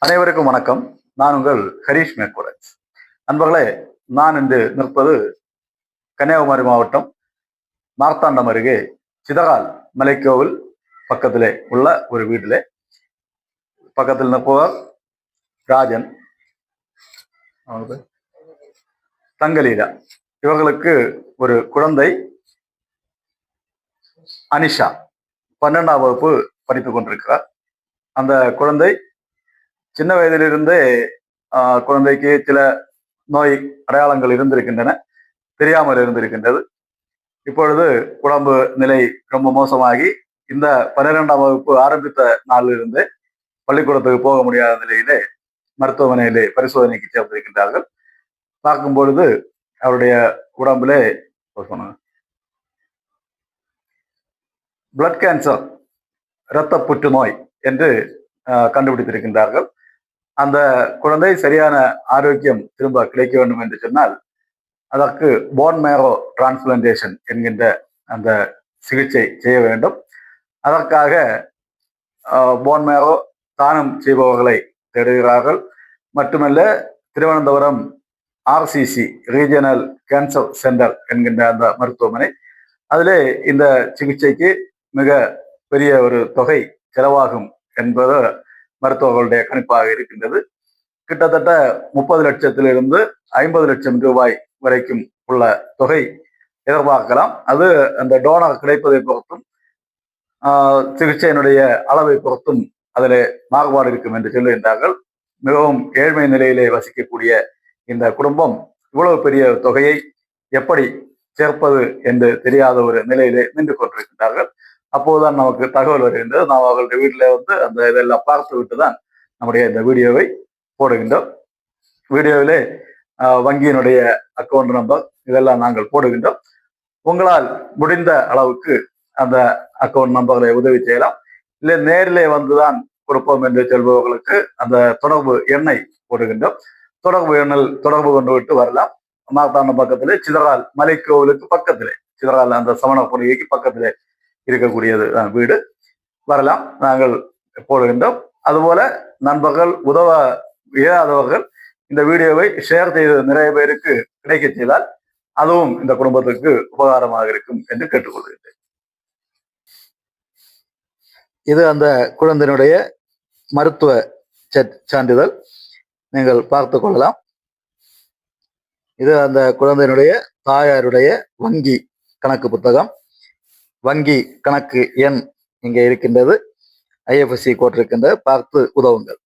அனைவருக்கும் வணக்கம். நான் உங்கள் ஹரீஷ் மேக்வரன்ஸ். நண்பர்களே, நான் இன்று நிற்பது கன்னியாகுமரி மாவட்டம் மார்த்தாண்டம் அருகே சிதகால் மலைக்கோவில் பக்கத்திலே உள்ள ஒரு வீட்டிலே. பக்கத்தில் நிற்பவர் ராஜன், தங்கலீலா. இவர்களுக்கு ஒரு குழந்தை அனிஷா 12ஆம் வகுப்பு படித்துக் கொண்டிருக்கிறார். அந்த குழந்தை சின்ன வயதிலிருந்தே குழந்தைக்கு சில நோய் அடையாளங்கள் இருந்திருக்கின்றன, தெரியாமல் இருந்திருக்கின்றது. இப்பொழுது உடம்பு நிலை ரொம்ப மோசமாகி இந்த 12ஆம் வகுப்பு ஆரம்பித்த நாளிலிருந்தே பள்ளிக்கூடத்துக்கு போக முடியாத நிலையிலே மருத்துவமனையிலே பரிசோதனைக்கு சேர்ந்திருக்கின்றார்கள். பார்க்கும் பொழுது அவருடைய உடம்பிலே பிளட் கேன்சர், இரத்த புற்றுநோய் என்று கண்டுபிடித்திருக்கின்றார்கள். அந்த குழந்தை சரியான ஆரோக்கியம் திரும்ப கிடைக்க வேண்டும் என்று சொன்னால் அதற்கு போன் மேரோ டிரான்ஸ்பிளான்டேஷன் என்கின்ற அந்த சிகிச்சை செய்ய வேண்டும். அதற்காக போன் மேரோ தானம் செய்பவர்களை தேடுகிறார்கள். மட்டுமல்ல, Thiruvananthapuram RCC regional cancer centre என்கின்ற அந்த மருத்துவமனை, அதிலே இந்த சிகிச்சைக்கு மிக பெரிய ஒரு தொகை செலவாகும் என்பது மருத்துவர்களுடைய கணிப்பாக இருக்கின்றது. கிட்டத்தட்ட 30 லட்சத்திலிருந்து 50 லட்சம் ரூபாய் வரைக்கும் உள்ள தொகை எதிர்பார்க்கலாம். அது அந்த டோனர் கிடைப்பதை பொறுத்தும் சிகிச்சையினுடைய அளவை பொறுத்தும் அதில் மாறுபாடு இருக்கும் என்று சொல்லுகின்றார்கள். மிகவும் ஏழ்மை நிலையிலே வசிக்கக்கூடிய இந்த குடும்பம் இவ்வளவு பெரிய தொகையை எப்படி சேர்ப்பது என்று தெரியாத ஒரு நிலையிலே நின்று கொண்டிருக்கின்றார்கள். அப்போதுதான் நமக்கு தகவல் வருகின்றது. நாம் அவர்களுடைய வீட்டில் அந்த இதெல்லாம் பார்த்து விட்டு தான் நம்முடைய இந்த வீடியோவை போடுகின்றோம். வீடியோவிலே வங்கியினுடைய அக்கௌண்ட் நம்பர் இதெல்லாம் நாங்கள் போடுகின்றோம். உங்களால் முடிந்த அளவுக்கு அந்த அக்கௌண்ட் நம்பர்களை உதவி செய்யலாம். இல்லை நேரிலே வந்துதான் கொடுப்போம் என்று சொல்பவர்களுக்கு அந்த தொடர்பு எண்ணை போடுகின்றோம். தொடர்பு எண்ணில் தொடர்பு கொண்டு விட்டு வரலாம். மார்த்தாண்டம் பக்கத்திலே சிதகால் மலைக்கோவிலுக்கு பக்கத்திலே, சிதகால் அந்த சமண பொறிகைக்கு பக்கத்திலே இருக்கக்கூடியது வீடு. வரலாம், நாங்கள் போடுகின்றோம். அதுபோல நண்பர்கள் உதவ இயலாதவர்கள் இந்த வீடியோவை ஷேர் செய்து நிறைய பேருக்கு கிடைக்க செய்தால் அதுவும் இந்த குடும்பத்துக்கு உபகாரமாக இருக்கும் என்று கேட்டுக்கொள்கின்றேன். இது அந்த குழந்தையினுடைய மருத்துவ சான்றிதழ், நீங்கள் பார்த்து கொள்ளலாம். இது அந்த குழந்தையினுடைய தாயாருடைய வங்கி கணக்கு புத்தகம். வங்கி கணக்கு எண் இங்கே இருக்கின்றது. IFSC கோட் இருக்கின்றது, பார்த்து உதவுங்கள்.